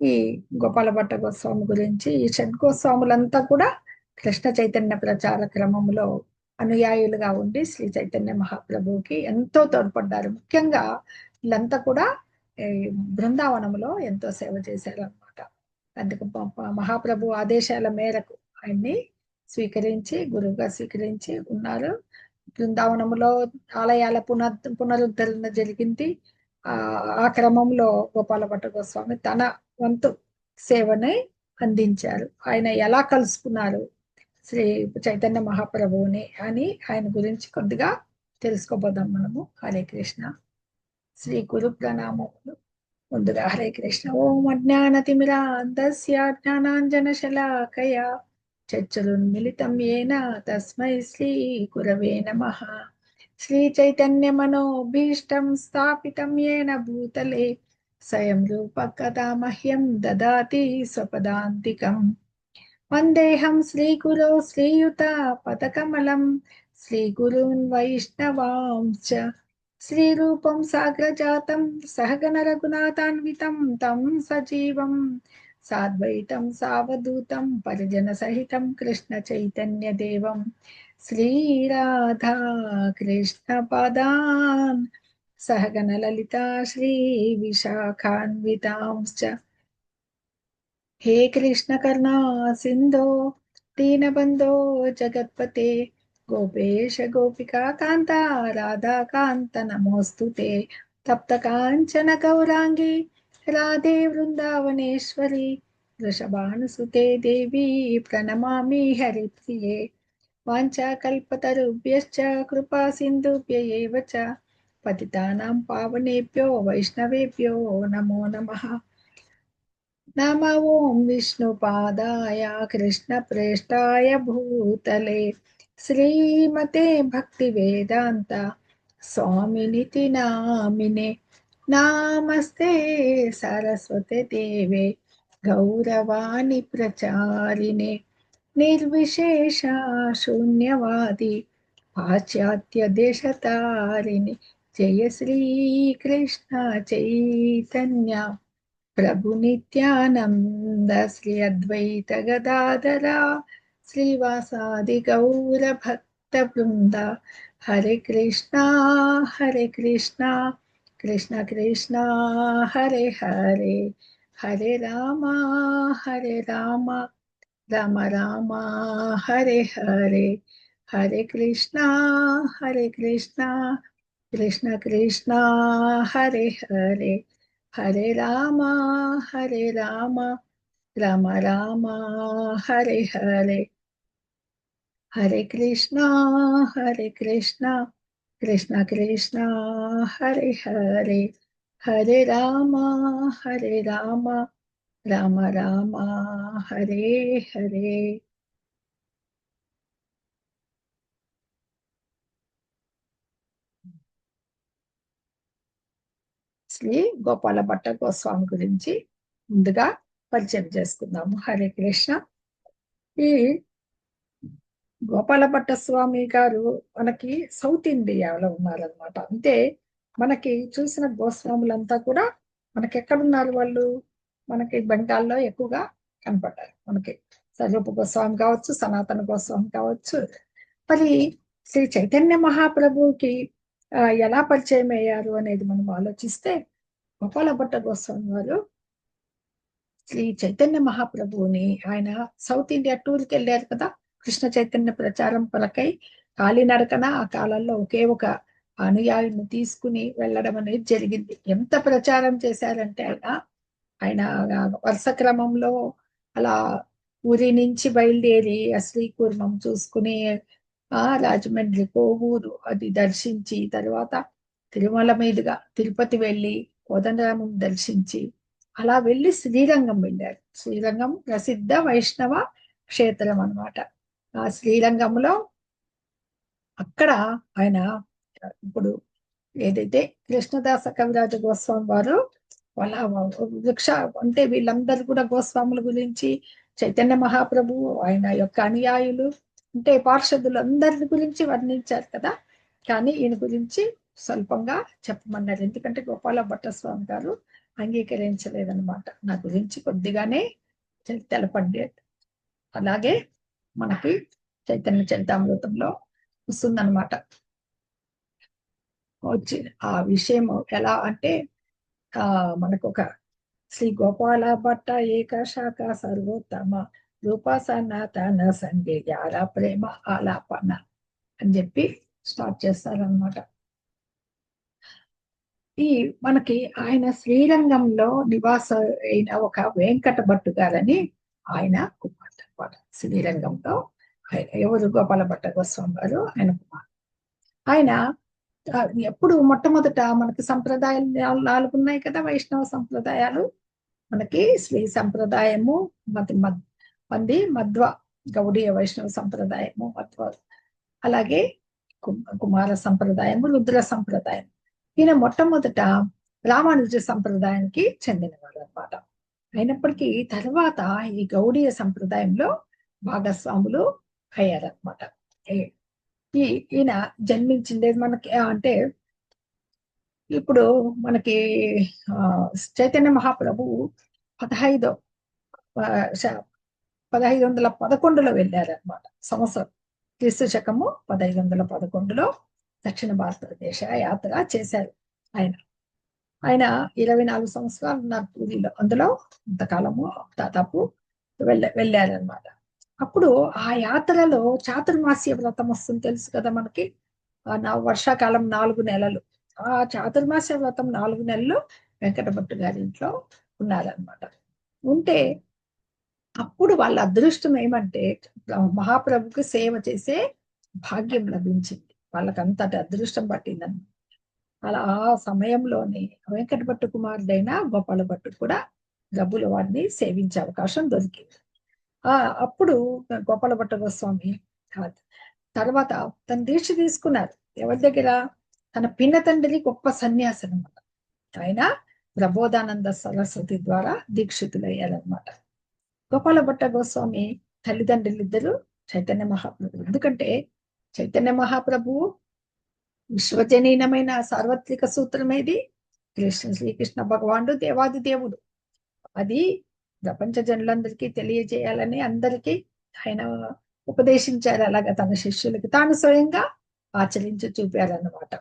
ఈ గోపాల భట్ట గోస్వామి గురించి ఈ షడ్గోస్వాములంతా కూడా కృష్ణ చైతన్య ప్రచార క్రమంలో అనుయాయులుగా ఉండి శ్రీ చైతన్య మహాప్రభువుకి ఎంతో తోడ్పడ్డారు. ముఖ్యంగా వీళ్ళంతా కూడా ఈ బృందావనంలో ఎంతో సేవ చేశారు అనమాట. అందుకు మహాప్రభు ఆదేశాల మేరకు ఆయన్ని స్వీకరించి గురువుగా స్వీకరించి ఉన్నారు. బృందావనంలో ఆలయాల పునరుద్ధరణ జరిగింది. ఆ ఆ క్రమంలో గోపాల భట్ట గోస్వామి తన వంతు సేవని అందించారు. ఆయన ఎలా కలుసుకున్నారు శ్రీ చైతన్య మహాప్రభువుని అని ఆయన గురించి కొద్దిగా తెలుసుకోబోదాం మనము. హరే కృష్ణ. శ్రీ గురు ప్రణామములు. ముందుగా హరే కృష్ణ. ఓం అజ్ఞానతిమిరాంధస్య జ్ఞానాంజనశలాకయ చక్షురున్మిళితం యేన తస్మై శ్రీ గురవే నమః. శ్రీ చైతన్య మనోభీష్టం స్థాపితం యేన భూతలే స్వయం రూప కదా మహ్యం దదాతి స్వపదాంతికం. వందేహం శ్రీగురో శ్రీయుత పదకమలం శ్రీగురూన్ వైష్ణవాంశ్చ శ్రీరూపం సాగ్రజాతం సహగణ రఘునాథాన్వితం తం సజీవం సాద్వైతం సావధూతం పరిజన సహితం కృష్ణ చైతన్య దేవం శ్రీరాధా కృష్ణ పదాన్ సహగణ లలితా శ్రీ విశాఖాన్వితాంశ్చ. हे कृष्ण करुणा सिंधो दीनबंधो जगत्पते गोपेश गोपिका कांता राधा कांत नमोस्तुते. तप्त कांचन गौरांगी राधे वृंदावनेश्वरी वृषभानुसुते देवी प्रणमामि हरिप्रिये. वाञ्छाकल्पतरुभ्यश्च कृपा सिन्धुभ्य एव च पतितानां पावनेभ्यो वैष्णवेभ्यो नमो नमः. नम ओं विष्णुपादाय कृष्णप्रेष्ठाय भूतले श्रीमते भक्तिवेदान्त स्वामिनिति नामिने. नमस्ते सरस्वते देवे गौरवाणी प्रचारिणे निर्विशेष शून्यवादी पाश्चात्य देशतारिणे. जय श्री कृष्ण चैतन्य प्रभु नित्यानंद श्री अद्वैत गदाधरा श्रीवासादि गौर भक्त वृंद. हरे कृष्णा कृष्णा कृष्णा हरे हरे हरे रामा राम राम हरे हरे हरे कृष्णा कृष्ण कृष्णा हरे हरे हरे राम राम राम हरे हरे हरे कृष्णा कृष्णा कृष्णा हरे हरे हरे राम राम राम हरे हरे. శ్రీ గోపాల భట్ట గోస్వామి గురించి ముందుగా పరిచయం చేసుకుందాము. హరే కృష్ణ. ఈ గోపాల భట్ట స్వామి గారు మనకి సౌత్ ఇండియాలో ఉన్నారనమాట. అంటే మనకి చూసిన గోస్వాములంతా కూడా మనకి ఎక్కడున్నారు వాళ్ళు? మనకి బెంగాల్లో ఎక్కువగా కనపడ్డారు. మనకి స్వరూప గోస్వామి కావచ్చు, సనాతన గోస్వామి కావచ్చు. మరి శ్రీ చైతన్య మహాప్రభువుకి ఎలా పరిచయం అయ్యారు అనేది మనం ఆలోచిస్తే, గోపాల భట్ట గోస్వామి వారు శ్రీ చైతన్య మహాప్రభువుని ఆయన సౌత్ ఇండియా టూర్కి వెళ్ళారు కదా, కృష్ణ చైతన్య ప్రచారం కొరకై కాలినడకన ఆ కాలంలో ఒకే ఒక అనుయాయుని తీసుకుని వెళ్ళడం అనేది జరిగింది. ఎంత ప్రచారం చేశారంటే ఆయన వరుస క్రమంలో అలా ఊరి నుంచి బయలుదేరి శ్రీకూర్మం చూసుకుని రాజమండ్రి, కోవూరు అది దర్శించి తర్వాత తిరుమల మీదుగా తిరుపతి వెళ్ళి కోదండరామం దర్శించి అలా వెళ్ళి శ్రీరంగం వెళ్ళారు. శ్రీరంగం ప్రసిద్ధ వైష్ణవ క్షేత్రం అన్నమాట. ఆ శ్రీరంగంలో అక్కడ ఆయన ఇప్పుడు ఏదైతే కృష్ణదాస కవిరాజ గోస్వామి వారు వాళ్ళ వృక్ష అంటే వీళ్ళందరూ కూడా గోస్వాముల గురించి, చైతన్య మహాప్రభు ఆయన యొక్క అనుయాయులు అంటే పార్షదులు అందరి గురించి వర్ణించారు కదా. కానీ ఈయన గురించి స్వల్పంగా చెప్పమన్నారు. ఎందుకంటే గోపాల భట్ట స్వామి గారు అంగీకరించలేదన్నమాట. నా గురించి కొద్దిగానే తెలపండి. అలాగే మనకి చైతన్య చరితామృతంలో వస్తుందన్నమాట. వచ్చి ఆ విషయం ఎలా అంటే మనకు ఒక శ్రీ గోపాల భట్ట ఏకశాఖ సర్వోత్తమ రూప సనాతన సంగేయాల ప్రేమ ఆలాపన అని చెప్పి స్టార్ట్ చేస్తారనమాట. ఈ మనకి ఆయన శ్రీరంగంలో నివాస అయిన ఒక వెంకట భట్టు గారని ఆయన కుమార్తె అనమాట. శ్రీరంగంలో ఆయన ఎవరు గోపాల భట్ట గోస్వామి గారు ఆయన కుమార్. ఆయన ఎప్పుడు మొట్టమొదట మనకి సంప్రదాయాలు 4 ఉన్నాయి కదా, వైష్ణవ సంప్రదాయాలు. మనకి శ్రీ సంప్రదాయము, మంది మధ్వ గౌడీయ వైష్ణవ సంప్రదాయము మధ్వ, అలాగే కుమార సంప్రదాయము, రుద్ర సంప్రదాయం. ఈయన మొట్టమొదట రామానుజ సంప్రదాయానికి చెందినవాడు అనమాట. అయినప్పటికీ తర్వాత ఈ గౌడీయ సంప్రదాయంలో భాగస్వాములు అయ్యారనమాట. ఈయన జన్మించింది మనకి అంటే ఇప్పుడు మనకి చైతన్య మహాప్రభు 1511లో వెళ్ళారనమాట. సంవత్సరం క్రీస్తు శకము 1511లో దక్షిణ భారతదేశ యాత్ర చేశారు ఆయన. ఆయన 24 సంవత్సరాలు ఉన్నారు పూరిలో. అందులో ఇంతకాలము దాదాపు వెళ్ళారనమాట. అప్పుడు ఆ యాత్రలో చాతుర్మాస్య వ్రతం వస్తుంది, తెలుసు కదా మనకి. వర్షాకాలం 4 నెలలు. ఆ చాతుర్మాస్య వ్రతం 4 నెలలు వెంకటభట్టు గారి ఇంట్లో ఉన్నారనమాట. ఉంటే అప్పుడు వాళ్ళ అదృష్టం ఏమంటే మహాప్రభుకి సేవ చేసే భాగ్యం లభించింది. వాళ్ళకి అంతటి అదృష్టం పట్టిందని. అలా ఆ సమయంలోనే వెంకటభట్టు కుమారుడైన గోపాల భట్టు కూడా డబ్బులు వాడిని సేవించే అవకాశం దొరికింది. అప్పుడు గోపాల భట్ట గోస్వామి తర్వాత తన దీక్ష తీసుకున్నారు. ఎవరి దగ్గర? తన పిన్న తండ్రి గొప్ప సన్యాసి అనమాట. ఆయన ప్రబోధానంద సరస్వతి ద్వారా దీక్షితులయ్యారనమాట. గోపాల భట్ట గోస్వామి తల్లిదండ్రులు ఇద్దరు చైతన్య మహాప్రభు. ఎందుకంటే చైతన్య మహాప్రభువు విశ్వజనీనమైన సార్వత్రిక సూత్రమేది శ్రీకృష్ణ భగవానుడు దేవాది దేవుడు. అది ప్రపంచ జనులందరికీ తెలియజేయాలని అందరికీ ఆయన ఉపదేశించారు. అలాగా తన శిష్యులకి తాను స్వయంగా ఆచరించి చూపారన్నమాట.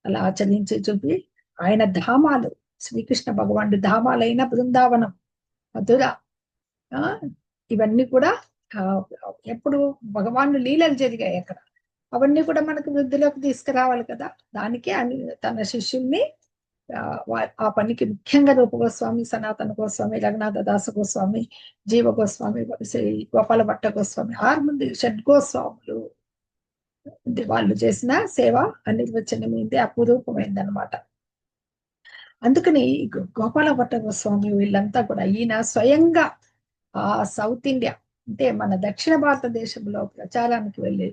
అలా ఆచరించి చూపి ఆయన ధామాలు, శ్రీకృష్ణ భగవానుడు ధామాలైన బృందావనం, మధుర, ఇవన్నీ కూడా ఎప్పుడు భగవాను లీలలు జరిగాయి అక్కడ. అవన్నీ కూడా మనకు వృద్ధిలోకి తీసుకురావాలి కదా. దానికి తన శిష్యుల్ని ఆ పనికి ముఖ్యంగా రూప గోస్వామి, సనాతన గోస్వామి, రఘునాథ దాస గోస్వామి, జీవ గోస్వామి, శ్రీ గోపాల భట్ట గోస్వామి, 6 మంది షడ్గోస్వాములు వాళ్ళు చేసిన సేవ అనిర్వచనమైంది, అపురూపమైంది అనమాట. అందుకని గోపాల భట్ట గోస్వామి వీళ్ళంతా కూడా ఈయన స్వయంగా సౌత్ ఇండియా అంటే మన దక్షిణ భారతదేశంలో ప్రచారానికి వెళ్ళి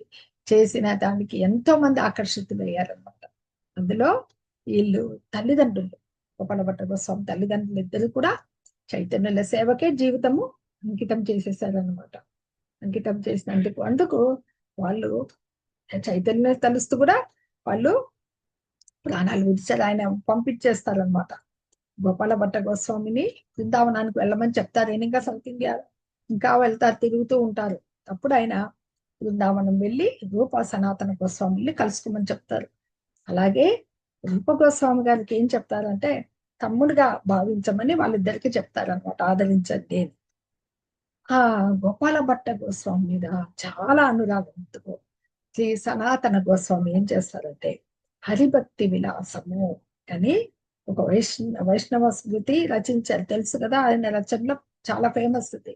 చేసిన దానికి ఎంతో మంది ఆకర్షితులయ్యారనమాట. అందులో వీళ్ళు తల్లిదండ్రులు, గోపాల భట్ట గోస్వామి తల్లిదండ్రులు ఇద్దరు కూడా చైతన్యుల సేవకే జీవితము అంకితం చేసేసారనమాట. అంకితం అందుకు వాళ్ళు చైతన్య తలుస్తూ కూడా వాళ్ళు ప్రాణాలు విడిచారు. ఆయన పంపించేస్తారనమాట. గోపాల భట్ట గోస్వామిని బృందావనానికి వెళ్ళమని చెప్తారు. ఇంకా సౌత్ ఇండియా ఇంకా వెళ్తారు, తిరుగుతూ ఉంటారు. అప్పుడు ఆయన బృందావనం వెళ్ళి రూప సనాతన గోస్వామిని కలుసుకోమని చెప్తారు. అలాగే రూప గోస్వామి గారికి ఏం చెప్తారంటే తమ్ముడుగా భావించమని వాళ్ళిద్దరికి చెప్తారనమాట, ఆదరించండి. గోపాల భట్ట గోస్వామి మీద చాలా అనురాగంతో శ్రీ సనాతన గోస్వామి ఏం చేస్తారంటే హరిభక్తి విలాసము అని ఒక వైష్ణవ స్మృతి రచించారు, తెలుసు కదా. ఆయన రచనలో చాలా ఫేమస్ ఇది.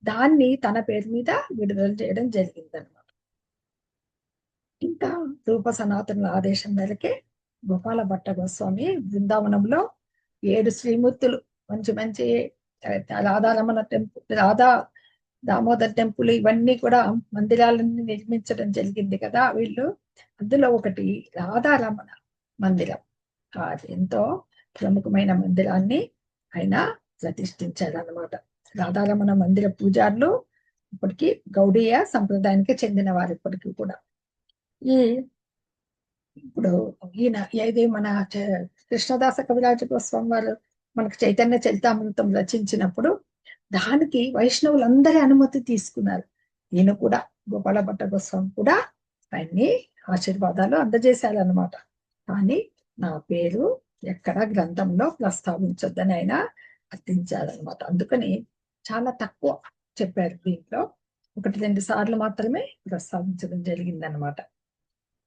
దాన్ని తన పేరు మీద విడుదల చేయడం జరిగిందనమాట. ఇంకా రూప సనాతనుల ఆదేశం మేరకే గోపాల భట్ట గోస్వామి బృందావనంలో 7 శ్రీమూర్తులు, మంచి మంచి రాధారమణ టెంపుల్, రాధా దామోదర్ టెంపుల్, ఇవన్నీ కూడా మందిరాలన్నీ నిర్మించడం జరిగింది కదా వీళ్ళు. అందులో ఒకటి రాధారమణ మందిరం, అది ఎంతో ప్రముఖమైన మందిరాన్ని ఆయన ప్రతిష్ఠించారనమాట. రాధారమణ మందిర పూజారులు ఇప్పటికీ గౌడీయ సంప్రదాయానికి చెందిన వారు ఇప్పటికీ కూడా. ఇప్పుడు ఈయన ఏది మన కృష్ణదాస కవిరాజ గోస్వామి వారు మనకు చైతన్య చరితామృతం రచించినప్పుడు దానికి వైష్ణవులందరి అనుమతి తీసుకున్నారు. ఈయన కూడా గోపాల భట్ట గోస్వామి కూడా ఆయన్ని ఆశీర్వాదాలు అందజేశారనమాట. కానీ నా పేరు ఎక్కడ గ్రంథంలో ప్రస్తావించొద్దని ఆయన అర్థించారనమాట. అందుకని చాలా తక్కువ చెప్పారు. దీంట్లో 1-2 సార్లు మాత్రమే ప్రస్తావించడం జరిగిందనమాట.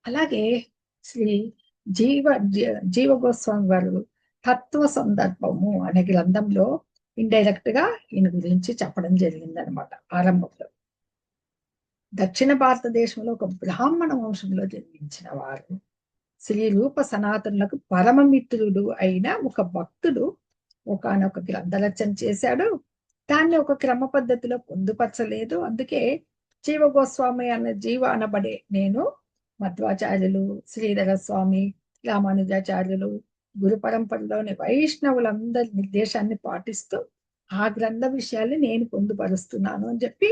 అలాగే శ్రీ జీవ గోస్వామి వారు తత్వ సందర్భము అనే గ్రంథంలో ఇండైరెక్ట్ గా ఈయన గురించి చెప్పడం జరిగిందనమాట. ఆరంభంలో దక్షిణ భారతదేశంలో ఒక బ్రాహ్మణ వంశంలో జన్మించిన వారు శ్రీ రూప సనాతనులకు పరమమిత్రుడు అయిన ఒక భక్తుడు ఒకానొక గ్రంథ రచన చేశాడు. దాన్ని ఒక క్రమ పద్ధతిలో పొందుపరచలేదు. అందుకే జీవ గోస్వామి అన్న జీవ అనబడే నేను మధ్వాచార్యులు, శ్రీధర స్వామి, రామానుజాచార్యులు, గురు పరంపరలోని వైష్ణవులందరి నిర్దేశాన్ని పాటిస్తూ ఆ గ్రంథ విషయాల్ని నేను పొందుపరుస్తున్నాను అని చెప్పి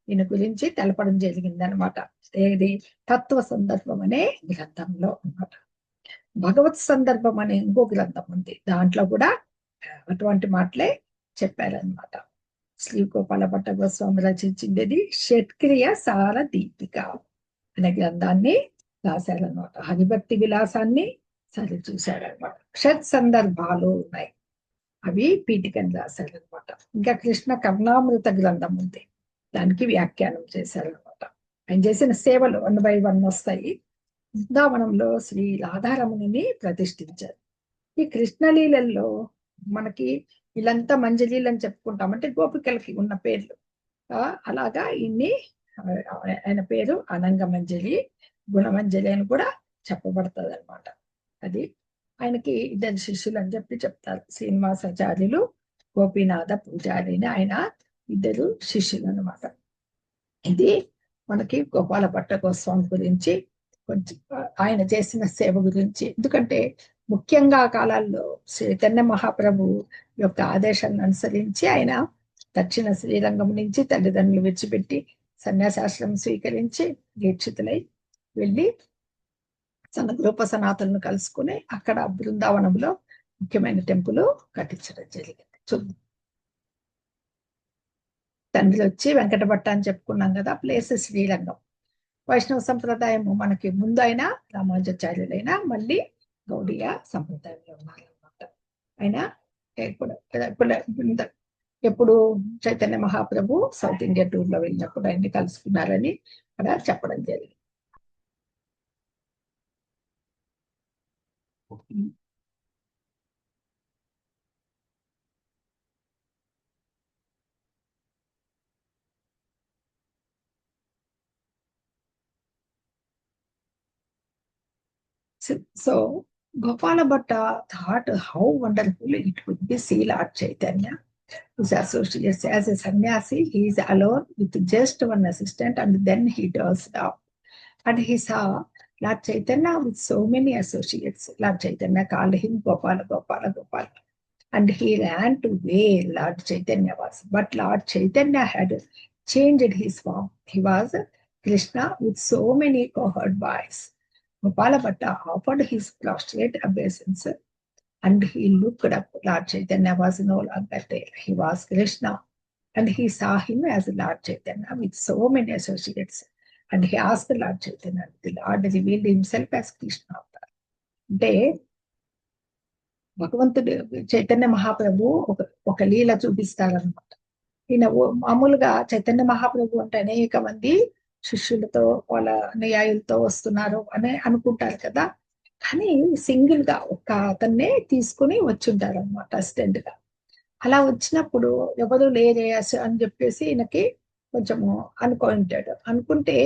దీని గురించి తెలపడం జరిగింది అనమాట. ఏది తత్వ సందర్భం అనే గ్రంథంలో అనమాట. భగవత్ సందర్భం అనే ఇంకో గ్రంథం ఉంది. దాంట్లో కూడా అటువంటి మాటలే చెప్పారనమాట. శ్రీ గోపాల భట్ట గోస్వామి రచించింది షట్క్రియ సార దీపిక అనే గ్రంథాన్ని రాశారనమాట. హరిభక్తి విలాసాన్ని సరి చూశారనమాట. షట్ సందర్భాలు ఉన్నాయి, అవి పీఠికని రాశారనమాట. ఇంకా కృష్ణ కర్ణామృత గ్రంథం ఉంది, దానికి వ్యాఖ్యానం చేశారనమాట. ఆయన చేసిన సేవలు 1 by 1 వస్తాయి. బృందావనంలో శ్రీ రాధారమణుని ప్రతిష్ఠించారు. ఈ కృష్ణలీలల్లో మనకి వీళ్ళంతా మంజలీలు అని చెప్పుకుంటాం, అంటే గోపికలకి ఉన్న పేర్లు. అలాగా ఇన్ని ఆయన పేరు అనంగ మంజలి, గుణమంజలి అని కూడా చెప్పబడుతుంది అనమాట. అది ఆయనకి 2 శిష్యులు అని చెప్పి చెప్తారు. శ్రీనివాసాచార్యులు, గోపీనాథ పూజారి అని ఆయన 2 శిష్యులు అనమాట. ఇది మనకి గోపాల భట్ట గోస్వామి గురించి కొంచెం ఆయన చేసిన సేవ గురించి. ఎందుకంటే ముఖ్యంగా ఆ కాలాల్లో చైతన్య మహాప్రభు యొక్క ఆదేశాలను అనుసరించి ఆయన దక్షిణ శ్రీరంగం నుంచి తల్లిదండ్రులు విడిచిపెట్టి సన్యాసాశ్రమం స్వీకరించి దీక్షితులై వెళ్ళి తన రూప సనాతనను కలుసుకుని అక్కడ బృందావనంలో ముఖ్యమైన టెంపుల్ కట్టించడం జరిగింది. చూద్దాం. తండ్రి వచ్చి వెంకటభట్ట అని చెప్పుకున్నాం కదా, ప్లేస్ శ్రీరంగం. వైష్ణవ సంప్రదాయము మనకి ముందు అయినా రామానుజాచార్యులైనా మళ్ళీ గౌడీయ సంప్రదాయంలో ఉన్నారన్నమాట. ఆయన ఎప్పుడు Chaitanya Mahaprabhu south India tour లో వెళ్ళినప్పుడు ఆయన్ని కలుసుకున్నారని అక్కడ చెప్పడం జరిగింది. So Gopala Bhatta thought how wonderful it would be see Lord Chaitanya. His associates as a sannyasi, he is alone with just one assistant, and then he does that. And he saw Lord Chaitanya with so many associates. Lord Chaitanya called him Gopala, Gopala, Gopala. And he ran to where Lord Chaitanya was. But Lord Chaitanya had changed his form. He was Krishna with so many cohort boys. Gopala Bhatta offered his prostrate obeisance, and he looked up. Lord Chaitanya was no longer there. He was Krishna, and he saw him as Lord Chaitanya with so many associates. And he asked Lord Chaitanya, the Lord revealed himself as Krishna. అంటే భగవంతుడు చైతన్య మహాప్రభు ఒక లీల చూపిస్తారనమాట. ఈయన మామూలుగా చైతన్య మహాప్రభు అంటే అనేక మంది శిష్యులతో వాళ్ళ అనుయాయులతో వస్తున్నారు అని అనుకుంటారు కదా, కానీ సింగిల్ గా ఒక అతన్నే తీసుకుని వచ్చుంటారు అనమాట అసిస్టెంట్ గా. అలా వచ్చినప్పుడు ఎవరు లేరే అని చెప్పేసి ఈయనకి కొంచెము అనుకుంటాడు. అనుకుంటే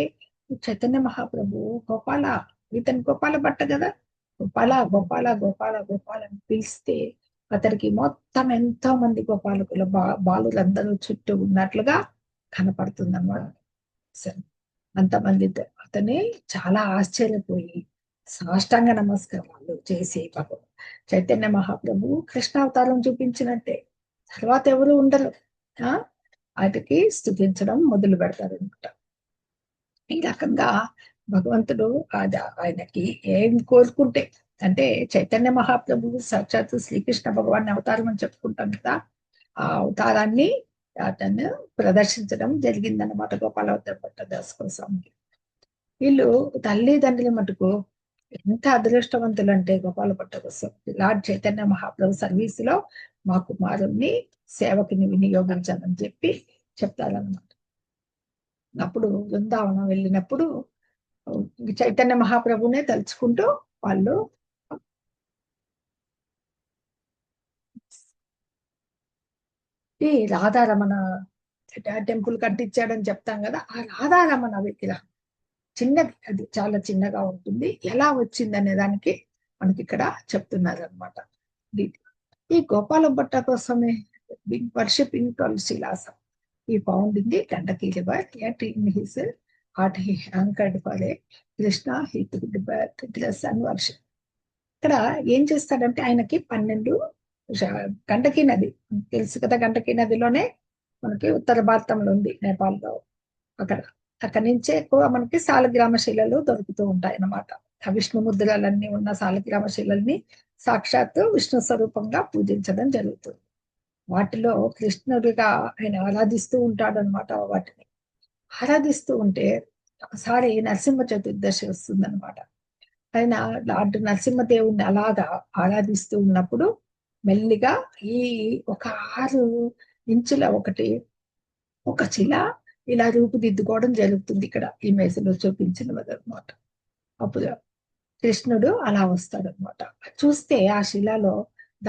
చైతన్య మహాప్రభు గోపాల, ఇతను గోపాల భట్ట కదా, గోపాల గోపాల గోపాల గోపాల అని పిలిస్తే అతనికి మొత్తం ఎంతో మంది గోపాలకుల బాలులందరూ చుట్టూ ఉన్నట్లుగా కనపడుతుంది అన్నమాట. అంతమంది అతనే చాలా ఆశ్చర్యపోయి సాష్టాంగ నమస్కారాలు చేసి పాపం చైతన్య మహాప్రభు కృష్ణావతారం చూపించినట్టే తర్వాత ఎవరు ఉండరు, వాటికి స్తుతించడం మొదలు పెడతారు అనమాట. ఈ రకంగా భగవంతుడు ఆయనకి ఏం కోరుకుంటే అంటే చైతన్య మహాప్రభువు సాక్షాత్తు శ్రీకృష్ణ భగవాన్ అవతారం అని చెప్పుకుంటాం కదా, ఆ అవతారాన్ని అతను ప్రదర్శించడం జరిగిందన్నమాట గోపాలవతార భట్టదాస్ స్వామికి. వీళ్ళు తల్లిదండ్రుల మటుకు ఎంత అదృష్టవంతులు అంటే గోపాల భట్టస్వామి లార్డ్ చైతన్య మహాప్రభు సర్వీస్ లో మా కుమారుణ్ణి సేవకుని వినియోగించాలని చెప్పి చెప్తారన్నమాట. అప్పుడు బృందావనం వెళ్ళినప్పుడు చైతన్య మహాప్రభునే తలుచుకుంటూ వాళ్ళు ఈ రాధారమణ టెంపుల్ కట్టించాడని చెప్తాం కదా, ఆ రాధారమణ విగ్రహం చిన్నది, అది చాలా చిన్నగా ఉంటుంది. ఎలా వచ్చింది అనే దానికి మనకి ఇక్కడ చెప్తున్నారు అనమాట. ఈ గోపాల భట్ట కోసమే వర్షిపింగ్ తులసిలాస ఈ found in the Gandaki river yet in his heart he anchored for a Krishna he took the birth dress and worship. ఇక్కడ ఏం చేస్తాడంటే ఆయనకి 12 గండకీ నది తెలుసు కదా, గండకీ నదిలోనే మనకి ఉత్తర భారతంలో ఉంది, నేపాల్లో. అక్కడ అక్కడి నుంచే ఎక్కువ మనకి సాలగ్రామ శిలలు దొరుకుతూ ఉంటాయి అన్నమాట. ఆ విష్ణు ముద్రలన్నీ ఉన్న సాలగ్రామ శిలల్ని సాక్షాత్తు విష్ణు స్వరూపంగా పూజించడం జరుగుతుంది. వాటిలో కృష్ణుడిగా ఆయన ఆరాధిస్తూ ఉంటాడు అనమాట. వాటిని ఆరాధిస్తూ ఉంటే ఒకసారి నరసింహ చతుర్దశి వస్తుందన్నమాట. ఆయన లార్డ్ నరసింహదేవుణ్ణి అలాగా ఆరాధిస్తూ ఉన్నప్పుడు మెల్లిగా ఈ ఒక 6 ఇంచుల ఒక శిల ఇలా రూపుదిద్దుకోవడం జరుగుతుంది. ఇక్కడ ఇమేజ్ లో చూపించినది అనమాట. అప్పుడు కృష్ణుడు అలా వస్తాడు అనమాట. చూస్తే ఆ శిలలో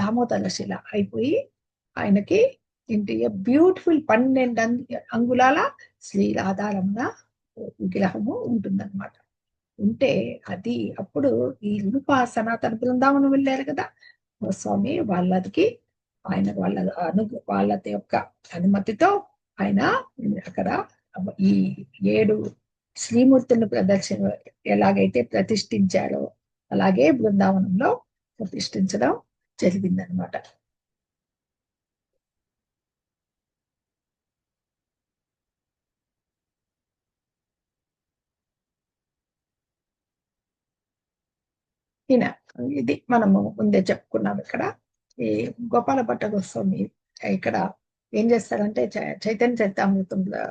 దామోదర శిల అయిపోయి ఆయనకి ఏంటి బ్యూటిఫుల్ 12 అంగుళాల శ్రీ రాధారమణ విగ్రహము ఉంటుందన్నమాట. ఉంటే అది అప్పుడు ఈ రూప సనాతన బృందావనం వెళ్ళారు కదా స్వామి, వాళ్ళకి ఆయన వాళ్ళ యొక్క అనుమతితో ఆయన అక్కడ ఈ 7 శ్రీమూర్తులను ఎలాగైతే ప్రతిష్ఠించారో అలాగే బృందావనంలో ప్రతిష్ఠించడం జరిగిందనమాట. ఈయన ఇది మనము ముందే చెప్పుకున్నాం. ఇక్కడ ఈ గోపాల భట్ట గోస్వామి ఇక్కడ ఏం చేస్తారంటే చైతన్య చరితామృతంలో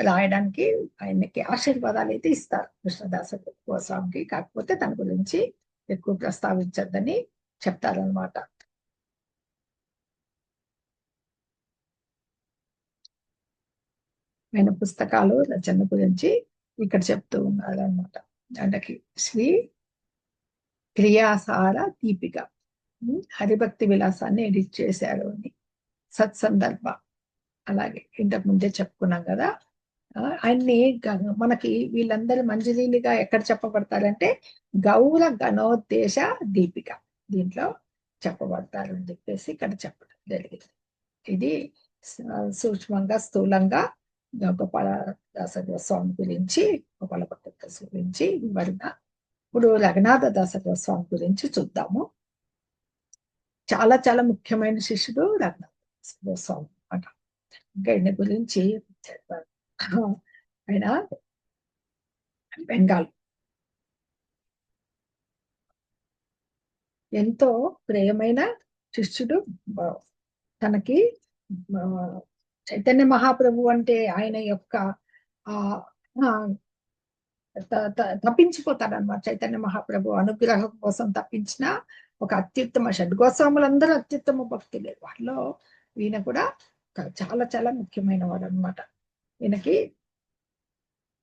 రాయడానికి ఆయనకి ఆశీర్వాదాలు అయితే ఇస్తారు కృష్ణదాస గోస్వామికి. కాకపోతే తన గురించి ఎక్కువ ప్రస్తావించద్దని చెప్తారనమాట. ఆయన పుస్తకాలు రచన గురించి ఇక్కడ చెప్తూ ఉన్నారు అనమాట. దానికి శ్రీ క్రియాసార దీపిక హరిభక్తి విలాసాన్ని ఎడిట్ చేశారు అని సత్సందర్భ. అలాగే ఇంతకు ముందే చెప్పుకున్నాం కదా. ఆయన్ని మనకి వీళ్ళందరూ మంజలీలుగా ఎక్కడ చెప్పబడతారంటే గౌర గణోద్దేశ దీపిక దీంట్లో చెప్పబడతారు అని చెప్పేసి ఇక్కడ చెప్పడం జరిగింది. ఇది సూక్ష్మంగా స్థూలంగా గోపాల దాస గోస్వామి గురించి, గోపాల భట్ట గురించి వివరణ. ఇప్పుడు రఘునాథ దాస గోస్వామి గురించి చూద్దాము. చాలా చాలా ముఖ్యమైన శిష్యుడు రఘునాథ దాస గోస్వామి అన్నమాట. ఇంకా ఈయన గురించి ఆయన బెంగాల్ ఎంతో ప్రియమైన శిష్యుడు. తనకి చైతన్య మహాప్రభు అంటే ఆయన యొక్క తప్పించిపోతాడనమాట. చైతన్య మహాప్రభు అనుగ్రహం కోసం తప్పించిన ఒక అత్యుత్తమ షడ్గోస్వాములందరూ అత్యుత్తమ భక్తులే. వాళ్ళలో ఈయన కూడా చాలా చాలా ముఖ్యమైన వాడు అనమాట. ఈయనకి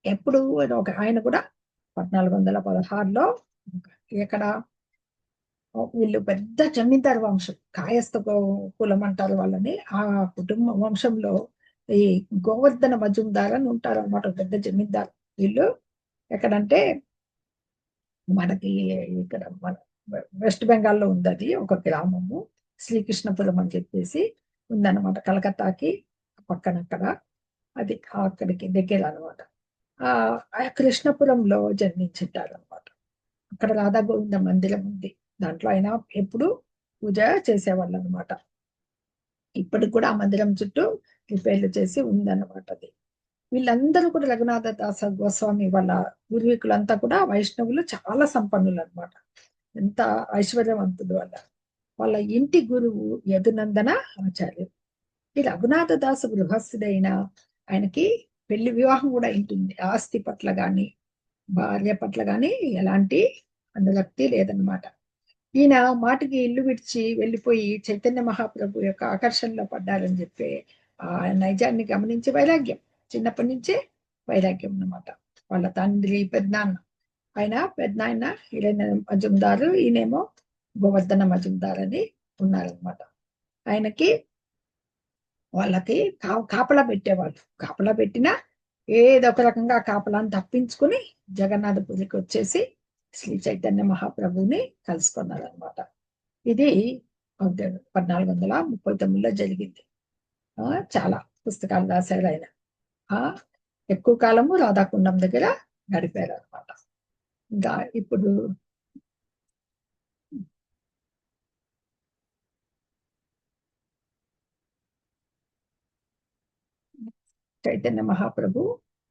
ఎప్పుడు ఆయన కూడా 1416లో ఎక్కడ వీళ్ళు పెద్ద జమీందారు వంశం, కాయస్థ కులం అంటారు వాళ్ళని. ఆ కుటుంబ వంశంలో ఈ గోవర్ధన మజుందార్ అని ఉంటారు అనమాట, పెద్ద జమీందారు. వీళ్ళు ఎక్కడంటే మనకి ఇక్కడ మన వెస్ట్ బెంగాల్లో ఉంది. అది ఒక గ్రామము శ్రీకృష్ణపురం అని చెప్పేసి ఉందన్నమాట. కలకత్తాకి పక్కన అక్కడ, అది అక్కడికి దగ్గర అనమాట. ఆ కృష్ణపురంలో జన్మించుంటారు అనమాట. అక్కడ రాధా గోవింద మందిరం ఉంది. దాంట్లో ఆయన ఎప్పుడు పూజ చేసేవాళ్ళు అనమాట. ఇప్పటికి కూడా ఆ మందిరం చుట్టూ రిపేర్లు చేసి ఉందన్నమాట అది. వీళ్ళందరూ కూడా రఘునాథ దాస గోస్వామి వాళ్ళ పూర్వీకులంతా కూడా వైష్ణవులు, చాలా సంపన్నులు అనమాట. ఎంత ఐశ్వర్యవంతుడు వాళ్ళ వాళ్ళ ఇంటి గురువు యదునందన ఆచార్యులు. ఈ రఘునాథ దాసు గృహస్థుడైన ఆయనకి పెళ్లి వివాహం కూడా ఉంటుంది. ఆస్తి పట్ల గాని భార్య పట్ల గాని ఎలాంటి అనురక్తి లేదన్నమాట. ఈయన మాటికి ఇల్లు విడిచి వెళ్ళిపోయి చైతన్య మహాప్రభు యొక్క ఆకర్షణలో పడ్డారని చెప్పి ఆ నైజాన్ని గమనించి వైరాగ్యం, చిన్నప్పటి నుంచే వైరాగ్యం అన్నమాట. వాళ్ళ తండ్రి పెద్దనాన్న, ఆయన పెద్దనాయన ఈయన మజుందారు, ఈయనేమో గోవర్ధన మజుందార్ అని ఉన్నారనమాట. ఆయనకి వాళ్ళకి కాపలా పెట్టేవాళ్ళు. కాపలా పెట్టినా ఏదో ఒక రకంగా కాపలాన్ని తప్పించుకుని జగన్నాథపురికి వచ్చేసి శ్రీ చైతన్య మహాప్రభుని కలుసుకున్నారు అనమాట. ఇది 1439లో జరిగింది. చాలా పుస్తకాలు రాశారు ఆయన. ఎక్కువ కాలము రాధాకుండం దగ్గర గడిపారు అనమాట. ఇంకా ఇప్పుడు చైతన్య మహాప్రభు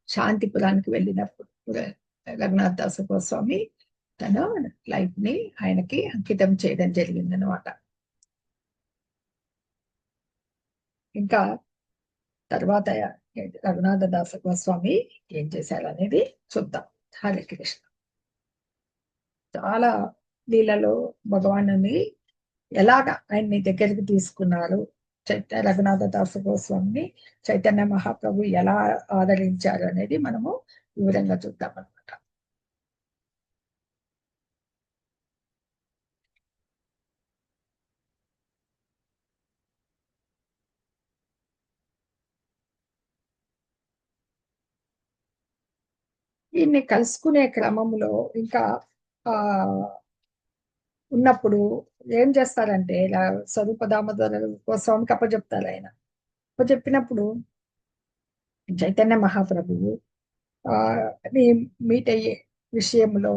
శాంతిపురానికి వెళ్ళినప్పుడు రఘునాథ దాస గోస్వామి తన లైఫ్ ని ఆయనకి అంకితం చేయడం జరిగింది అనమాట. ఇంకా తర్వాత రఘునాథ దాస గోస్వామి ఏం చేశారు అనేది చూద్దాం. హరే కృష్ణ. చాలా లీలలో భగవానుని ఎలాగ ఆయన్ని దగ్గరికి తీసుకున్నారు, రఘునాథ దాస గోస్వామిని చైతన్య మహాప్రభు ఎలా ఆదరించారు అనేది మనము వివరంగా చూద్దాం అనమాట. దీన్ని కలుసుకునే క్రమంలో ఇంకా ఆ ఉన్నప్పుడు ఏం చేస్తారంటే ఇలా స్వరూప దామోదర గోస్వామికి అప్పచెప్తారు. ఆయన అప్పచెప్పినప్పుడు చైతన్య మహాప్రభువు మీట్ అయ్యే విషయంలో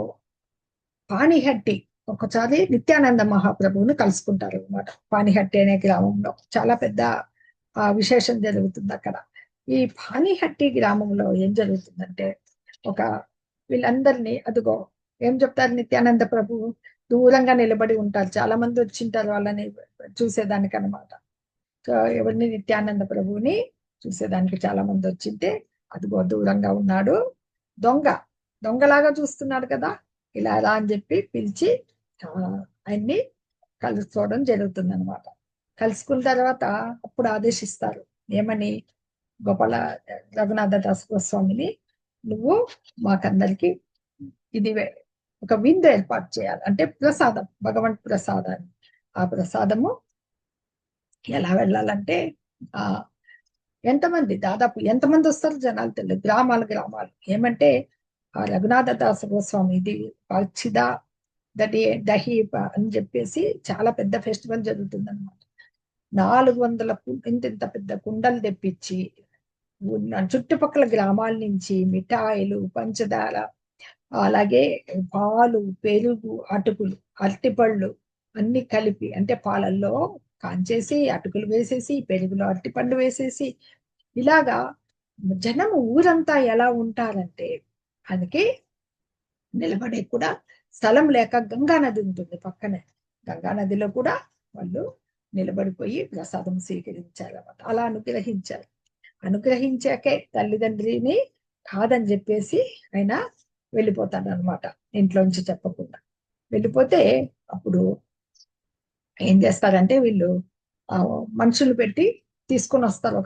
పానిహట్టి ఒకసారి నిత్యానంద మహాప్రభువుని కలుసుకుంటారు అనమాట. పానిహట్టి అనే గ్రామంలో చాలా పెద్ద విశేషం జరుగుతుంది అక్కడ. ఈ పానిహట్టి గ్రామంలో ఏం జరుగుతుందంటే ఒక వీళ్ళందరినీ అదిగో ఏం చెప్తారు, నిత్యానంద ప్రభు దూరంగా నిలబడి ఉంటారు. చాలా మంది వచ్చింటారు వాళ్ళని చూసేదానికి అనమాట. సో ఎవరిని, నిత్యానంద ప్రభువుని చూసేదానికి చాలా మంది వచ్చింటే అదిగో దూరంగా ఉన్నాడు, దొంగలాగా చూస్తున్నాడు కదా, ఇలా రా అని చెప్పి పిలిచి ఆయన్ని కలుసుకోవడం జరుగుతుంది అనమాట. కలుసుకున్న తర్వాత అప్పుడు ఆదేశిస్తారు ఏమని, గోపాల రఘునాథ దాస్ గోస్వామిని నువ్వు మాకందరికి ఇది ఒక విందు ఏర్పాటు చేయాలి, అంటే ప్రసాదం, భగవంత్ ప్రసాదాన్ని. ఆ ప్రసాదము ఎలా వెళ్ళాలంటే దాదాపు ఎంతమంది వస్తారు జనాలు తెలియదు, గ్రామాలు ఏమంటే రఘునాథ దాస గోస్వామి ఇది పచ్చిద దహి అని చెప్పేసి చాలా పెద్ద ఫెస్టివల్ జరుగుతుంది అనమాట. 400 ఇంత పెద్ద కుండలు తెప్పించి చుట్టుపక్కల గ్రామాల నుంచి మిఠాయిలు, పంచదార, అలాగే పాలు, పెరుగు, అటుకులు, అరటిపళ్ళు అన్ని కలిపి, అంటే పాలల్లో కాంచేసి అటుకులు వేసేసి పెరుగులో అరటిపండు వేసేసి ఇలాగా జనము ఊరంతా ఎలా ఉంటారంటే అందుకే నిలబడే కూడా స్థలం లేక గంగా నది ఉంటుంది పక్కనే. గంగా నదిలో కూడా వాళ్ళు నిలబడిపోయి ప్రసాదం స్వీకరించారన్నమాట. అలా అనుగ్రహించాకే తల్లిదండ్రిని కాదని చెప్పేసి ఆయన వెళ్ళిపోతాడు అనమాట, ఇంట్లోంచి చెప్పకుండా వెళ్ళిపోతే. అప్పుడు ఏం చేస్తారంటే వీళ్ళు మనుషులు పెట్టి తీసుకొని వస్తారు.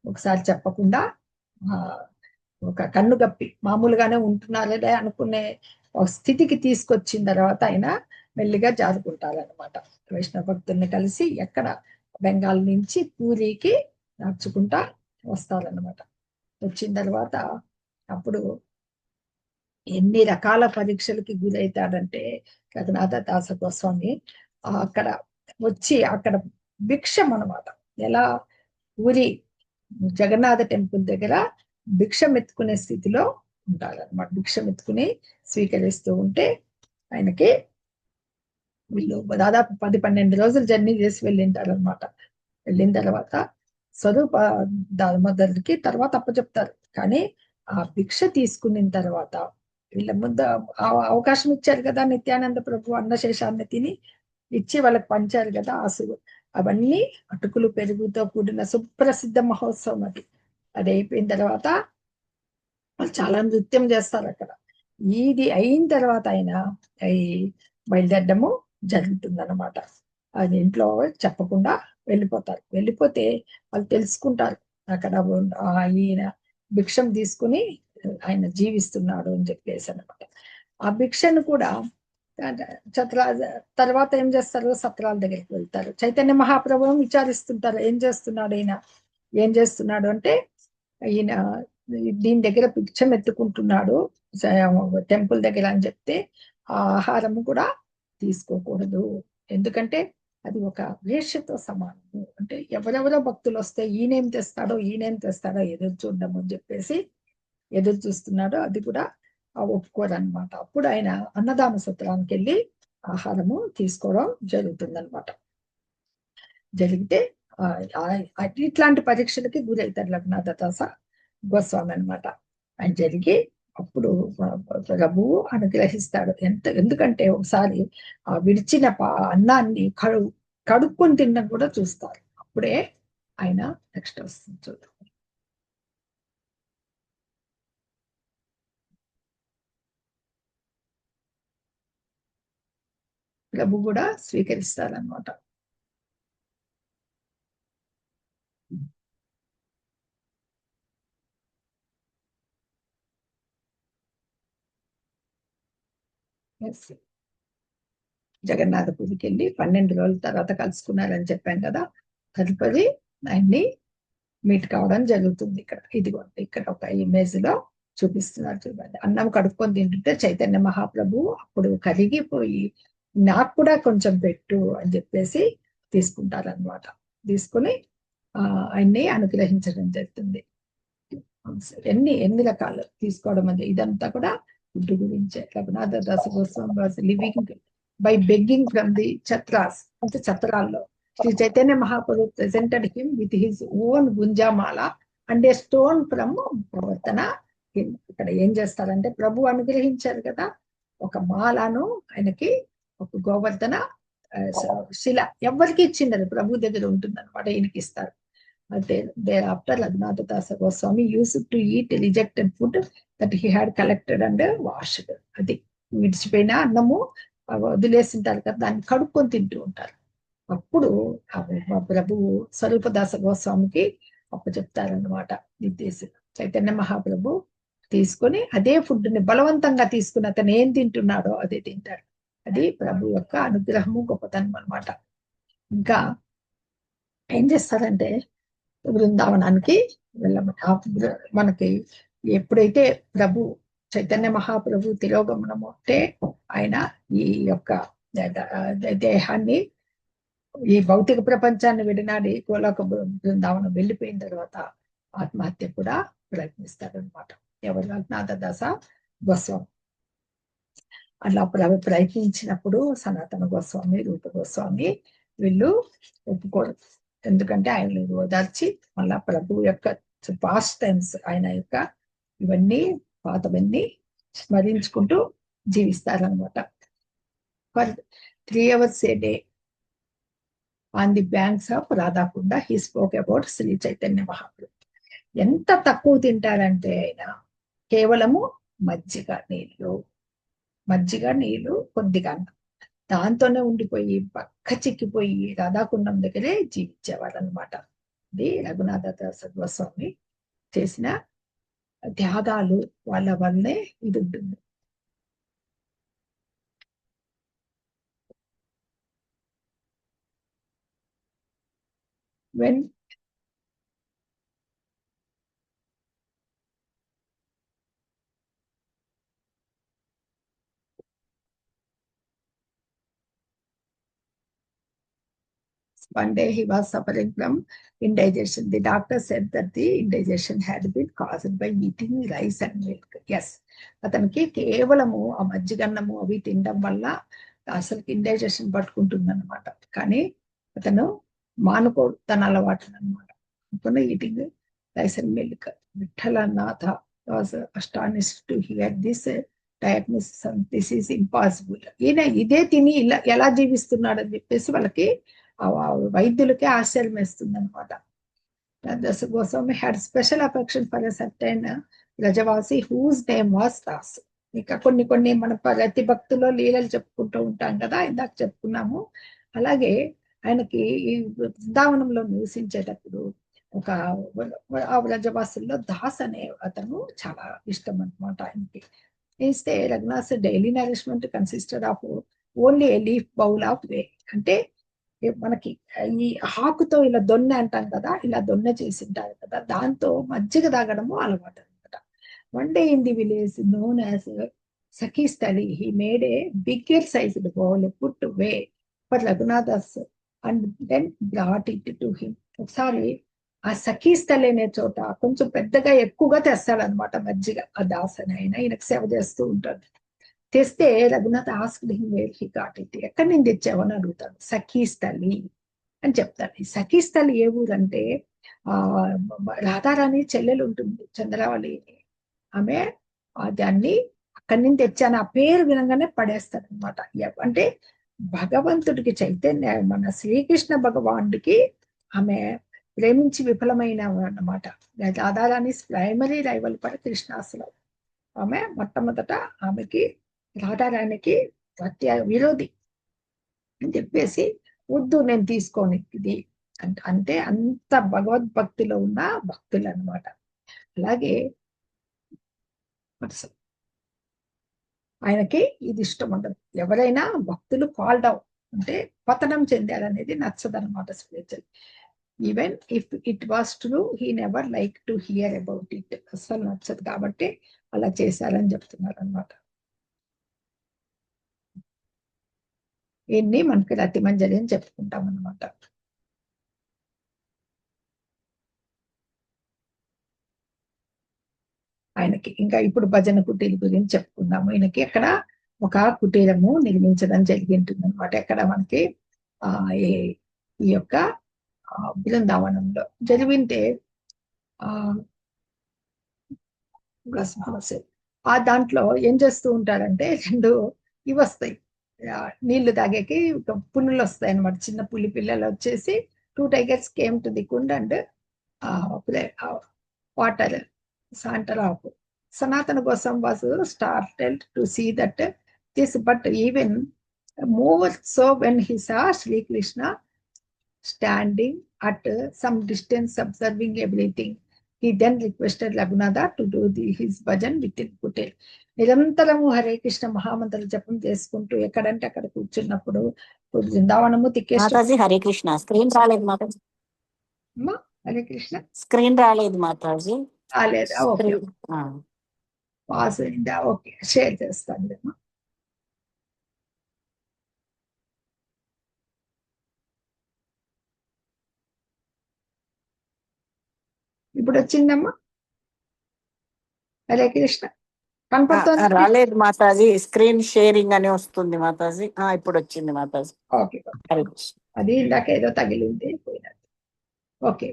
ఒకసారి చెప్పకుండా ఒక కన్ను గప్పి మామూలుగానే ఉంటున్నారే అనుకునే స్థితికి తీసుకొచ్చిన తర్వాత ఆయన మెల్లిగా జారుకుంటారనమాట. వైష్ణవ భక్తుల్ని కలిసి ఎక్కడ బెంగాల్ నుంచి పూరికి నడుచుకుంటా వస్తారనమాట. వచ్చిన తర్వాత అప్పుడు ఎన్ని రకాల పరీక్షలకి గురవుతాడంటే రఘునాథ దాస గోస్వామి అక్కడ వచ్చి అక్కడ భిక్షం అనమాట. ఎలా ఊరి జగన్నాథ టెంపుల్ దగ్గర భిక్షం ఎత్తుకునే స్థితిలో ఉంటారనమాట. భిక్షం ఎత్తుకుని స్వీకరిస్తూ ఉంటే ఆయనకి వీళ్ళు దాదాపు 10-12 రోజులు జర్నీ చేసి వెళ్ళింటారు అనమాట. వెళ్ళిన తర్వాత స్వరూప దామోదరుడికి తర్వాత అప్పచెప్తారు. కానీ ఆ భిక్ష తీసుకున్న తర్వాత వీళ్ళ ముందు అవకాశం ఇచ్చారు కదా, నిత్యానంద ప్రభు అన్నశేషాన్ని తిని ఇచ్చి వాళ్ళకి పంచారు కదా ఆశలు. అవన్నీ అటుకులు పెరుగుతో కూడిన సుప్రసిద్ధ మహోత్సవం అది. అది అయిపోయిన తర్వాత వాళ్ళు చాలా నృత్యం చేస్తారు అక్కడ. ఇది అయిన తర్వాత ఆయన ఈ బయలుదేరడము జరుగుతుంది అనమాట. అది ఇంట్లో చెప్పకుండా వెళ్ళిపోతారు. వెళ్ళిపోతే వాళ్ళు తెలుసుకుంటారు అక్కడ ఈయన భిక్షం తీసుకుని ఆయన జీవిస్తున్నాడు అని చెప్పేసి అనమాట. ఆ భిక్షను కూడా చత్ర తర్వాత ఏం చేస్తారు, సత్రాల దగ్గరికి వెళ్తారు. చైతన్య మహాప్రభువు విచారిస్తుంటారు, ఏం చేస్తున్నాడు ఈయన, ఏం చేస్తున్నాడు అంటే ఈయన దీని దగ్గర భిక్షం ఎత్తుకుంటున్నాడు టెంపుల్ దగ్గర అని చెప్తే, ఆ ఆహారము కూడా తీసుకోకూడదు, ఎందుకంటే అది ఒక వేష్యతో సమానము. అంటే ఎవరెవరో భక్తులు వస్తే ఈయనేం తెస్తాడో ఎదురు చూడడం అని చెప్పేసి ఎదురు చూస్తున్నాడో అది కూడా ఒప్పుకోరనమాట. అప్పుడు ఆయన అన్నదాన సత్రానికి వెళ్ళి ఆహారము తీసుకోవడం జరుగుతుందన్నమాట. జరిగితే ఇట్లాంటి పరీక్షలకి గురవుతారు రఘునాథ దాస గోస్వామి అనమాట. ఆయన జరిగి అప్పుడు ప్రభువు అనుగ్రహిస్తాడు. ఎందుకంటే ఒకసారి ఆ విడిచిన అన్నాన్ని కడుక్కొని తినడం కూడా చూస్తారు. అప్పుడే ఆయన నెక్స్ట్ వస్తుంది చూద్దాం. ప్రభు కూడా స్వీకరిస్తారనమాట. జగన్నాథపురికి వెళ్ళి 12 రోజుల తర్వాత కలుసుకున్నారని చెప్పాను కదా. తదుపరి ఆయన్ని మీట్ కావడం జరుగుతుంది. ఇదిగోండి ఇక్కడ ఒక ఇమేజ్ లో చూపిస్తున్నారు చూడండి. అన్నం కడుక్కొని తింటుంటే చైతన్య మహాప్రభు అప్పుడు కరిగిపోయి నాకు కూడా కొంచెం పెట్టు అని చెప్పేసి తీసుకుంటారనమాట. తీసుకుని ఆయన్ని అనుగ్రహించడం జరుగుతుంది. ఎన్ని రకాలు తీసుకోవడం అంటే ఇదంతా కూడా ఫుడ్ గురించే. Raghunatha Dasa Goswami was living by begging from the chhatras, అంటే ఛత్రాల్లో. Shri Chaitanya Mahaprabhu presented him with his own gunjamala and a stone from ప్రవర్తన. ఇక్కడ ఏం చేస్తారంటే ప్రభు అనుగ్రహించారు కదా, ఒక మాలను ఆయనకి ఒక గోవర్ధన శిల ఎవరికి ఇచ్చిండదు, ప్రభు దగ్గర ఉంటుంది అనమాట, ఈయనకి ఇస్తారు. Thereafter, Raghunath Dasa Goswami used to eat rejected food that he had collected and washed. అది విడిచిపోయిన అన్నము వదిలేసింటారు కదా, దాన్ని కడుక్కొని తింటూ ఉంటారు. అప్పుడు ప్రభువు స్వరూపదాస గోస్వామికి చెప్తారనమాట నిర్దేశం. చైతన్య మహాప్రభు తీసుకొని అదే ఫుడ్ ని బలవంతంగా తీసుకుని అతను ఏం తింటున్నాడో అదే తింటాడు. అది ప్రభు యొక్క అనుగ్రహము, గొప్పతనం అనమాట. ఇంకా ఏం చేస్తారంటే బృందావనానికి వెళ్ళమని మనకి ఎప్పుడైతే ప్రభు చైతన్య మహాప్రభు తిరోగమనము అంటే ఆయన ఈ యొక్క దేహాన్ని, ఈ భౌతిక ప్రపంచాన్ని విడినాడి గోలోక బృందావనం వెళ్ళిపోయిన తర్వాత ఆత్మహత్య కూడా ప్రయత్నిస్తారనమాట. ఎవరు? రఘునాథ దాస గోస్వామి. అట్లా ప్రయత్నించినప్పుడు సనాతన గోస్వామి, రూప గోస్వామి వీళ్ళు ఒప్పుకోరు. ఎందుకంటే ఆయన ఓదార్చి మళ్ళా ప్రభు యొక్క పాస్ట్ టైమ్స్, ఆయన యొక్క ఇవన్నీ పాతవన్నీ స్మరించుకుంటూ జీవిస్తారనమాట. For 3 hours a day on the banks of Radhakunda he spoke about Shri Chaitanya Mahaprabhu. ఎంత తక్కువ తింటారంటే ఆయన కేవలము మజ్జిగ నీళ్లు కొద్దిగా, దాంతోనే ఉండిపోయి పక్క చిక్కిపోయి రాధాకుండం దగ్గరే జీవించేవాడు అనమాట. ఇది రఘునాథ దాస గోస్వామి చేసిన త్యాగాలు వాళ్ళ వల్లే ఇది ఉంటుంది. When one day he was suffering from indigestion. The doctor said that the indigestion had been caused by eating rice and milk. Yes, అతనికి కేవలము ఆ మజ్జిగన్నము అవి తినడం వల్ల అసలు ఇండైజెషన్ పట్టుకుంటుంది అనమాట. కానీ అతను మానుకోడు తన అలవాటు అనమాట. Eating rice and milk. Vitthalanatha was astonished to hear this diagnosis this is impossible. ఈయన ఇదే తిని ఇలా ఎలా జీవిస్తున్నాడు అని చెప్పేసి వాళ్ళకి వైద్యులకే ఆశ్చర్యం వేస్తుంది అనమాట. Goswami had special affection for a certain Rajavasi whose name was Das. ఇంకా కొన్ని కొన్ని మన ప్రతి భక్తులో లీలలు చెప్పుకుంటూ ఉంటాం కదా, ఇందాక చెప్పుకున్నాము. అలాగే ఆయనకి ఈ బృందావనంలో నివసించేటప్పుడు ఒక వ్రజవాసుల్లో దాస్ అనే అతను చాలా ఇష్టం అనమాట ఆయనకి. ఇస్తే Raghunath daily nourishment consisted of only A leaf bowl of way, అంటే మనకి ఈ ఆకుతో ఇలా దొన్నె అంటాం కదా, ఇలా దొన్నె చేసింటారు కదా, దాంతో మజ్జిగ తాగడము అలవాటు అనమాట. One day in the village known as Sakhisthali he made a bigger sized bowl put whey for Raghunatha's and then brought it to him. ఒకసారి ఆ సఖీస్థలి అనే చోట కొంచెం పెద్దగా ఎక్కువగా తెస్తాడనమాట మజ్జిగ. ఆ దాస్ అని ఆయన ఈయనకు సేవ చేస్తూ ఉంటాడు. తెస్తే Raghunath asked him where he got it, ఎక్కడి నుంచి తెచ్చావని అడుగుతాడు. సఖీస్థలి అని చెప్తాడు. ఈ సఖీస్థలి ఏ ఊరంటే రాధారాణి చెల్లెలు ఉంటుంది చంద్రావళి, ఆమె దాన్ని అక్కడి నుంచి తెచ్చాను ఆ పేరు వినగానే పడేస్తాడు అనమాట. అంటే భగవంతుడికి చైతన్య మన శ్రీకృష్ణ భగవానుడికి ఆమె ప్రేమించి విఫలమైన అన్నమాట. రాధారాణి ప్రైమరీ రైవల్ పడి కృష్ణాసులో ఆమె మొట్టమొదట ఆమెకి రాధారాణికి విరోధి అని చెప్పేసి వద్దు నేను తీసుకోని ఇది అంటే అంత భగవద్భక్తిలో ఉన్న భక్తులు అనమాట. అలాగే ఆయనకి ఇది ఇష్టం ఉండదు, ఎవరైనా భక్తులు ఫాల్ డౌన్ అంటే పతనం చెందారనేది నచ్చదనమాట spiritual. Even if it was true he never like to hear about it, అసలు నచ్చదు కాబట్టి అలా చేశారని చెప్తున్నారు అనమాట. ఇన్ని మనకి రతిమంజరి అని చెప్పుకుంటాం అనమాట. ఆయనకి ఇంకా ఇప్పుడు భజన కుటీల గురించి చెప్పుకుందాము. ఈయనకి అక్కడ ఒక కుటీరము నిర్మించడం జరిగింటుంది అనమాట. ఎక్కడ మనకి ఈ యొక్క బృందావనంలో జరిగింటే దాంట్లో ఏం చేస్తూ ఉంటారంటే రెండు ఇవి వస్తాయి, నీళ్లు తాగేకి పులులు వస్తాయి అనమాట. చిన్న పులి పిల్లలు వచ్చేసి 2 tigers came to the kund and water saunter off. Sanatana కోసం was started to see that this, but even more so when he saw Shri Krishna standing at some distance observing everything, he then requested Raghunatha to do his bhajan within kutil. నిరంతరము హరే కృష్ణ మహామంత్ర జపం చేసుకుంటూ ఎక్కడంటే అక్కడ కూర్చున్నప్పుడు బృందావనము Mataji Hare Krishna. Screen రాలేదు Mataji. Hare Krishna screen రాలేదు మాతాజీ. రాలేదా? Okay, pass అయిందా? ఓకే, షేర్ చేస్తాను. ఇప్పుడు వచ్చిందమ్మా హరే కృష్ణ? కనపడుతుంది? రాలేదు మాతాజీ, స్క్రీన్ షేరింగ్ అని వస్తుంది మాతాజీ. ఇప్పుడు వచ్చింది మాతాజీ. ఓకే, అది ఇందాక ఏదో తగిలింది పోయినది. ఓకే,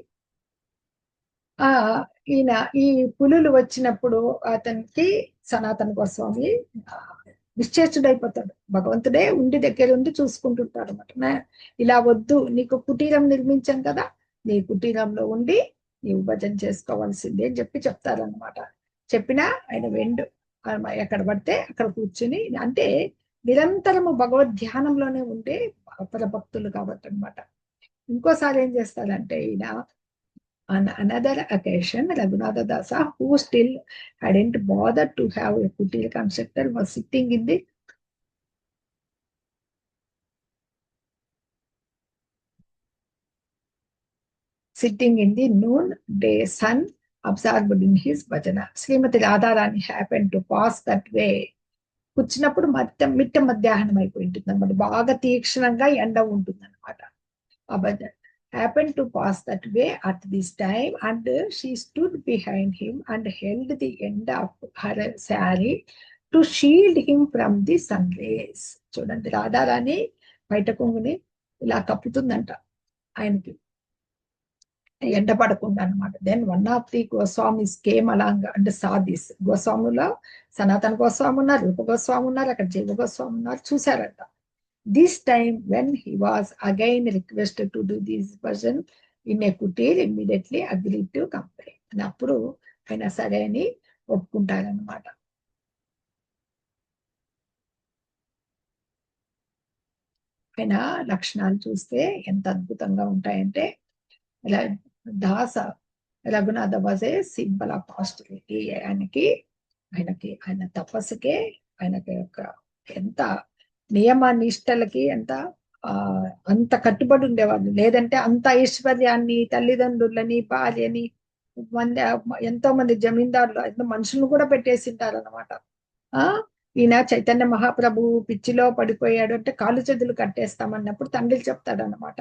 ఈయన ఈ పులులు వచ్చినప్పుడు అతనికి సనాతన గోస్వామి నిశ్చేష్టుడైపోతాడు. భగవంతుడే ఉండి దగ్గర ఉండి చూసుకుంటుంటాడు అనమాట. ఇలా వద్దు, నీకు కుటీరం నిర్మించాం కదా, నీ కుటీరంలో ఉండి నీవు భజన చేసుకోవాల్సిందే అని చెప్తారనమాట. చెప్పినా ఆయన వెండు ఎక్కడ పడితే అక్కడ కూర్చుని, అంటే నిరంతరము భగవద్ ధ్యానంలోనే ఉండే పరభక్తులు కాబట్టి అనమాట. ఇంకోసారి ఏం చేస్తారంటే ఈయన on another occasion, Raghunatha Dasa, who still hadn't bothered to have a kutir constructed, was sitting in the noonday sun, absorbed in his bhajana. Srimati Radharani happened to pass that way. కూర్చున్నప్పుడు మిట్ట మధ్యాహ్నం అయిపోయి ఉంటుంది అనమాట. బాగా తీక్షణంగా ఎండ ఉంటుంది అనమాట. ఆ భజన happened to pass that way at this time, and she stood behind him and held the end of her saree to shield him from the sun rays. చూడండి, రాధారాణి బయట కొంగుని ఇలా కప్పుతుందంట ఆయనకి. ఎండ పడకుండా అనమాట. Then one of the Goswamis came along and saw this. గోస్వాములో సనాతన గోస్వామి ఉన్నారు, రూప గోస్వామి ఉన్నారు, అక్కడ జీవ గోస్వామి ఉన్నారు, చూశారంట. This time when he was again requested to do this person in a kutir immediately agree to complain. అప్పుడు ఆయన సరే అని ఒప్పుకుంటారనమాట. ఆయన లక్షణాలు చూస్తే ఎంత అద్భుతంగా ఉంటాయంటే, ఇలా Dasa Raghunatha was a symbol of austerity. ఆయన తపస్సుకే, ఆయనకి యొక్క ఎంత నియమ నిష్టలకి ఎంత అంత కట్టుబడి ఉండేవాళ్ళు. లేదంటే అంత ఐశ్వర్యాన్ని, తల్లిదండ్రులని, భార్యని, మంది ఎంతో మంది జమీందారులు, ఎంతో మనుషులను కూడా పెట్టేసింటారు అనమాట. ఈయన చైతన్య మహాప్రభు పిచ్చిలో పడిపోయాడు అంటే కాళ్ళు చేతులు కట్టేస్తామన్నప్పుడు తండ్రి చెప్తాడు అనమాట,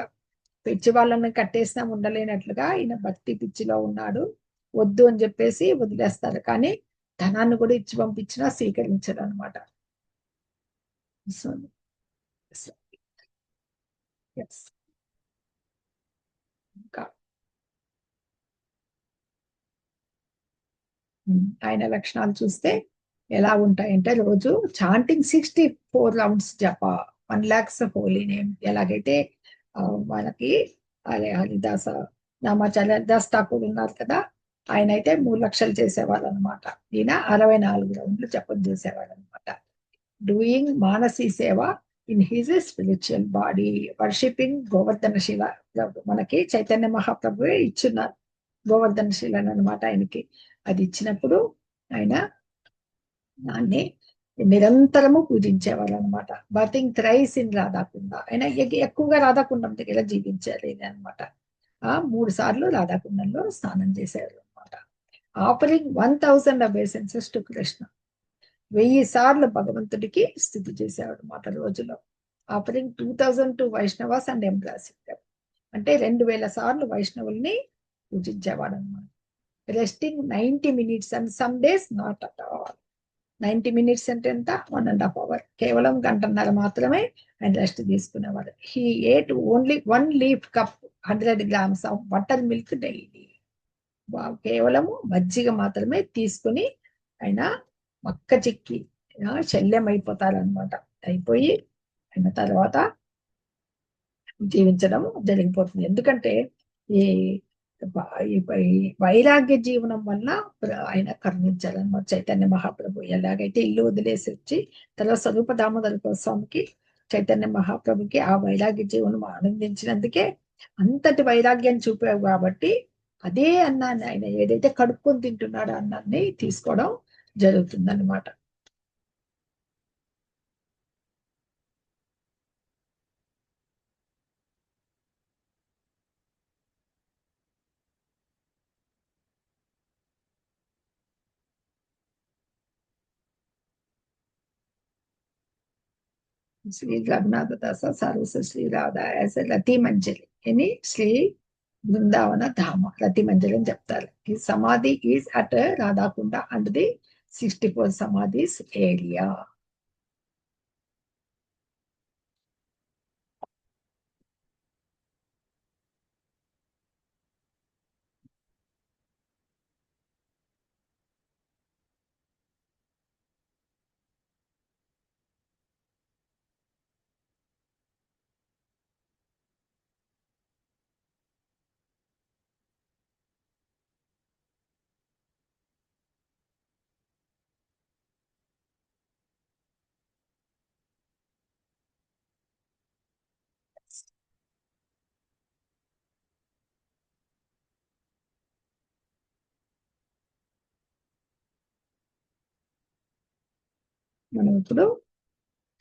పిచ్చి వాళ్ళని కట్టేసినా ఉండలేనట్లుగా ఈయన భక్తి పిచ్చిలో ఉన్నాడు, వద్దు అని చెప్పేసి వదిలేస్తారు. కానీ ధనాన్ని కూడా ఇచ్చి పంపించినా స్వీకరించడు అనమాట. ఇంకా ఆయన లక్షణాలు చూస్తే ఎలా ఉంటాయంటే, రోజు చాంటింగ్ 64 రౌండ్స్ జప, 1 lakhs హోలీ నేమ్. ఎలాగైతే మనకి హరిదాస నామాచార్య దాస్ ఠాకూర్ ఉన్నారు కదా, ఆయన అయితే 3 లక్షలు చేసేవాళ్ళు అనమాట. ఈయన 64 రౌండ్లు జపం చేసేవాడు అనమాట. డూయింగ్ మానసీ సేవ in his spiritual body, worshipping Govardhana shila. మనకి చైతన్య మహాప్రభువే ఇచ్చున్నారు గోవర్ధన శిలను అనమాట ఆయనకి. అది ఇచ్చినప్పుడు ఆయన దాన్ని నిరంతరము పూజించేవాళ్ళు అనమాట. Bathing thrice in Radhakunda. ఆయన ఎక్కువగా రాధాకుండం దగ్గర జీవించారు అనమాట. 3 సార్లు రాధాకుండంలో స్నానం చేసేవారు అనమాట. Offering 1000 obeisances to Krishna. 1000 సార్లు భగవంతుడికి స్థుతి చేసేవాడు అనమాట రోజులో. Offering 2000 to Vaishnavas and embarrassing. అంటే 2000 సార్లు వైష్ణవుల్ని పూజించేవాడు అనమాట. Resting 90 minutes and some days not at all. 90 minutes అంటే ఎంత, 1.5 hours, కేవలం గంటన్నర మాత్రమే ఆయన రెస్ట్ తీసుకునేవాడు. He ate only 1 leaf cup 100 grams of buttermilk daily. కేవలము మజ్జిగ మాత్రమే తీసుకుని ఆయన మక్క చిక్కి శల్యం అయిపోతారనమాట. అయిపోయి ఆయన తర్వాత జీవించడం జరిగిపోతుంది. ఎందుకంటే ఈ వైరాగ్య జీవనం వల్ల ఆయన కరుణించారనమాట చైతన్య మహాప్రభు. ఎలాగైతే ఇల్లు వదిలేసి వచ్చి తర్వాత స్వరూప దామోదర గోస్వామికి, చైతన్య మహాప్రభుకి ఆ వైరాగ్య జీవనం ఆనందించినందుకే అంతటి వైరాగ్యం చూపావు కాబట్టి అదే అన్నాన్ని ఆయన ఏదైతే కడుక్కొని తింటున్నాడో అన్నాన్ని తీసుకోవడం జరుగుతుందన్నమాట. శ్రీ రఘునాథ దాస సర్వస శ్రీ రాధా యాజ్ రతి మంజరి అని శ్రీ బృందావన ధామ రతి మంజరి అని చెప్తారు. ఈ samadhi is at Radhakunda and the 64 samadhis area. మనం ఇప్పుడు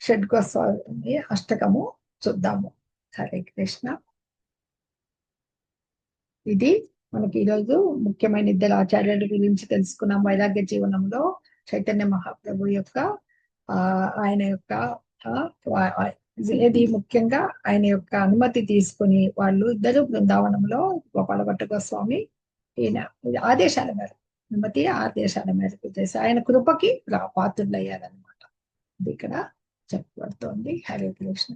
షడ్గోస్వామి అష్టకము చూద్దాము. హరే కృష్ణ. ఇది మనకి ఈరోజు ముఖ్యమైన 2 ఆచార్యుల గురించి తెలుసుకున్నాం. వైరాగ్య జీవనంలో చైతన్య మహాప్రభు యొక్క ఆయన యొక్క ఇది ముఖ్యంగా ఆయన యొక్క అనుమతి తీసుకుని వాళ్ళు ఇద్దరు బృందావనంలో గోపాలభట్ట గోస్వామి ఈయన ఆదేశాల మేరకు, అనుమతి ఆదేశాల మేరకు చేసి ఆయన కృపకి పాత్రులయ్యారనమాట. ఇది ఇక్కడ చెప్పబడుతోంది. హరే కృష్ణ.